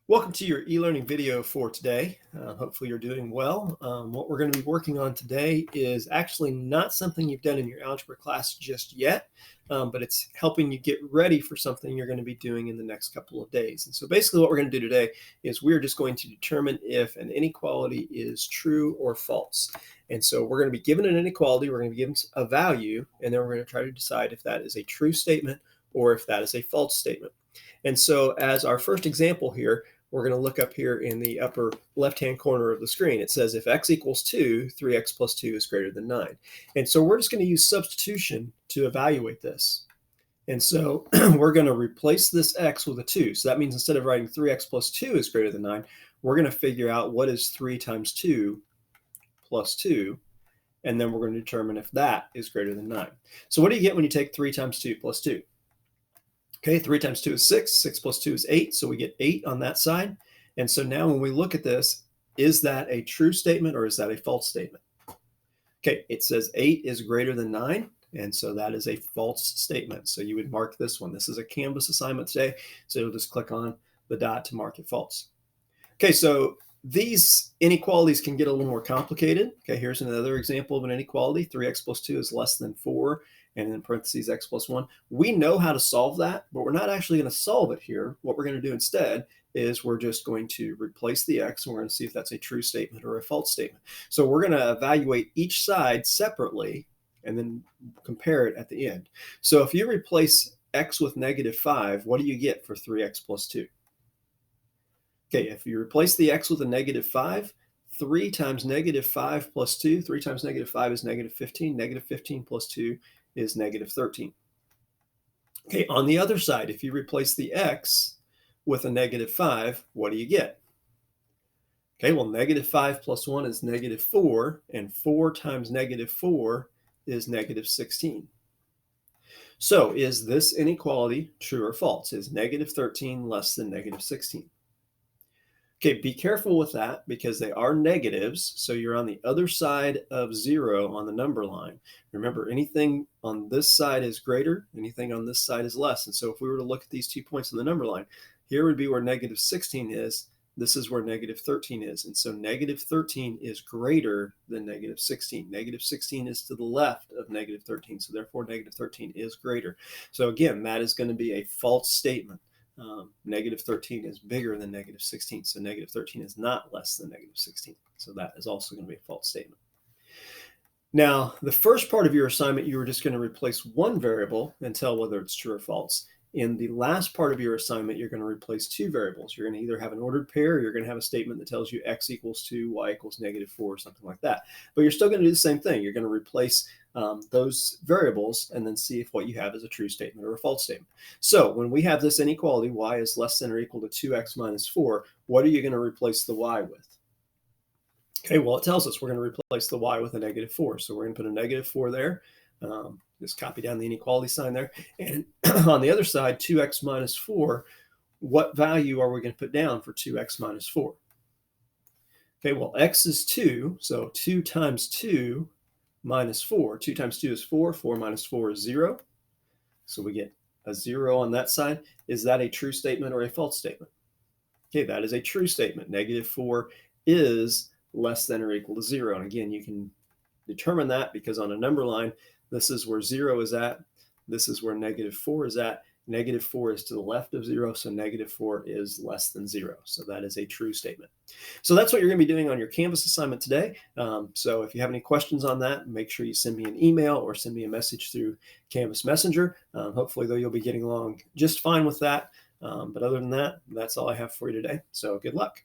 Welcome to your e-learning video for today. Hopefully you're doing well. What we're going to be working on today is actually not something you've done in your algebra class just yet, but it's helping you get ready for something you're going to be doing in the next couple of days. And so basically what we're going to do today is we're just going to determine if an inequality is true or false. And so we're going to be given an inequality, we're going to be given a value, and then we're going to try to decide if that is a true statement or if that is a false statement. And so as our first example here, we're going to look up here in the upper left-hand corner of the screen. It says if x equals 2, 3x plus 2 is greater than 9. And so we're just going to use substitution to evaluate this. And so we're going to replace this x with a 2. So that means instead of writing 3x plus 2 is greater than 9, we're going to figure out what is 3 times 2 plus 2. And then we're going to determine if that is greater than 9. So what do you get when you take 3 times 2 plus 2? Okay, 3 times 2 is 6, 6 plus 2 is 8, so we get 8 on that side. And so now when we look at this, is that a true statement or is that a false statement? Okay, it says 8 is greater than 9, and so that is a false statement. So you would mark this one. This is a Canvas assignment today, so you'll just click on the dot to mark it false. Okay, so these inequalities can get a little more complicated. Okay, here's another example of an inequality. 3x plus 2 is less than 4, and in parentheses x plus 1. We know how to solve that, but we're not actually going to solve it here. What we're going to do instead is we're just going to replace the x, and we're going to see if that's a true statement or a false statement. So we're going to evaluate each side separately and then compare it at the end. So if you replace x with -5, what do you get for 3x plus 2? Okay, if you replace the x with a -5, 3 times -5 plus 2, 3 times -5 is -15. -15 plus 2 is -13. Okay, on the other side, if you replace the x with a -5, what do you get? Okay, well, -5 plus 1 is -4, and 4 times -4 is -16. So is this inequality true or false? Is -13 less than -16? Okay, be careful with that because they are negatives. So you're on the other side of 0 on the number line. Remember, anything on this side is greater, anything on this side is less. And so if we were to look at these 2 points on the number line, here would be where -16 is. This is where -13 is. And so -13 is greater than -16. -16 is to the left of -13. So therefore, -13 is greater. So again, that is going to be a false statement. -13 is bigger than -16, so -13 is not less than -16. So that is also going to be a false statement. Now, the first part of your assignment, you were just going to replace one variable and tell whether it's true or false. In the last part of your assignment, you're going to replace two variables. You're going to either have an ordered pair, or you're going to have a statement that tells you x equals 2, y equals -4, or something like that. But you're still going to do the same thing. You're going to replace those variables and then see if what you have is a true statement or a false statement. So when we have this inequality, y is less than or equal to 2x minus 4, what are you going to replace the y with? Okay, well, it tells us we're going to replace the y with a -4. So we're going to put a -4 there. Just copy down the inequality sign there. And on the other side, 2x minus 4, what value are we going to put down for 2x minus 4? Okay, well, x is 2, so 2 times 2 minus 4. 2 times 2 is 4. 4 minus 4 is 0. So we get a 0 on that side. Is that a true statement or a false statement? Okay, that is a true statement. -4 is less than or equal to 0. And again, you can determine that because on a number line, this is where 0 is at. This is where -4 is at. -4 is to the left of 0, so -4 is less than 0. So that is a true statement. So that's what you're going to be doing on your Canvas assignment today. So if you have any questions on that, make sure you send me an email or send me a message through Canvas Messenger. Hopefully, though, you'll be getting along just fine with that. But other than that, that's all I have for you today. So good luck.